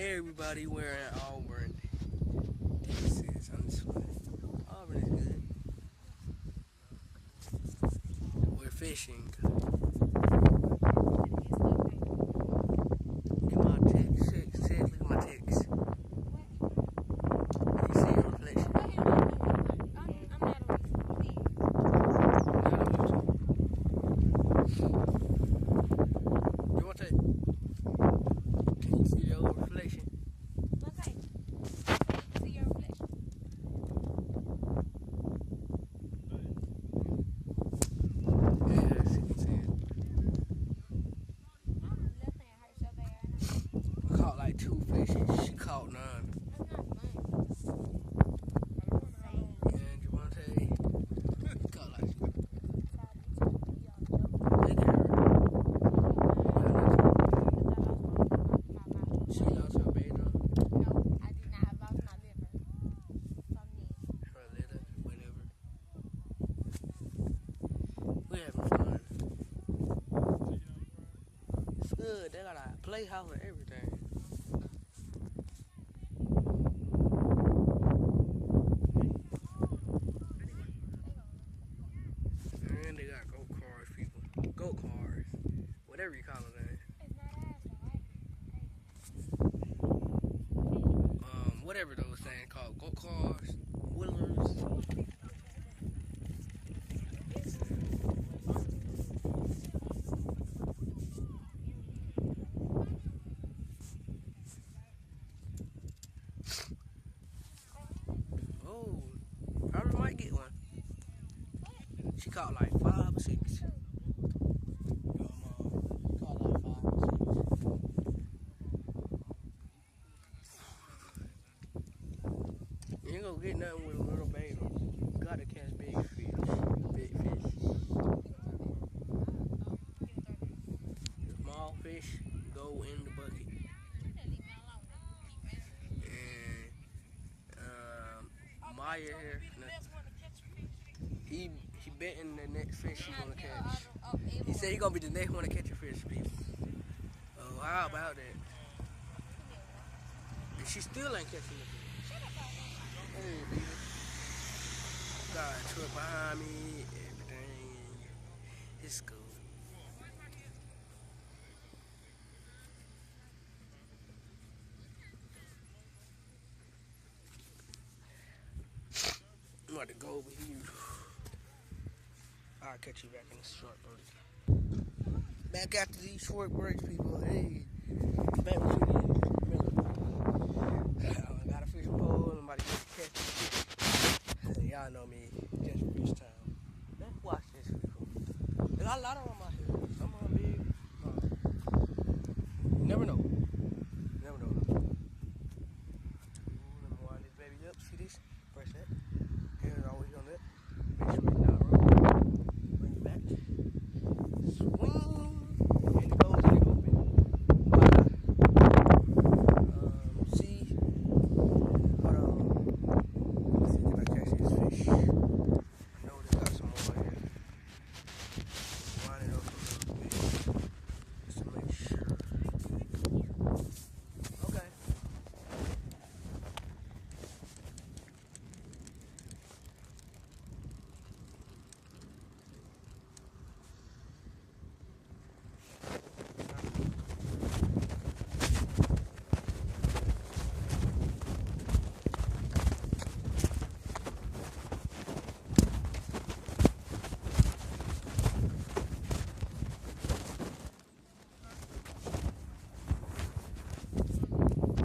Everybody wearing Auburn. This is on this one. Auburn is good. We're fishing. Look at my text. Look at my text. You see your reflection. You want to? Can you see your reflection? Caught like 2 fishes. She caught 9. And Javante caught like. Look at her. She lost her beta. Her litter, whatever. We're having fun. It's good. They got a playhouse and everything. And they got go cars, people. Go cars. Whatever you call it. Whatever those things called. Go cars. Wheelers. Oh, probably might get one. She caught like 5 or 6. Caught like 5 or 6. You ain't gonna get nothing with a little baby. You gotta catch big fish. Big fish. Small fish go in the bucket. And Maya here. He betting the next fish he gonna catch. He said he gonna be the next one to catch a fish, people. Oh, how about that? And she still ain't catching the fish. Hey, people. Got a truck behind me, everything. It's cool. I'm about to go over here. I'll catch you back in a short break. Back after these short breaks, people. Hey.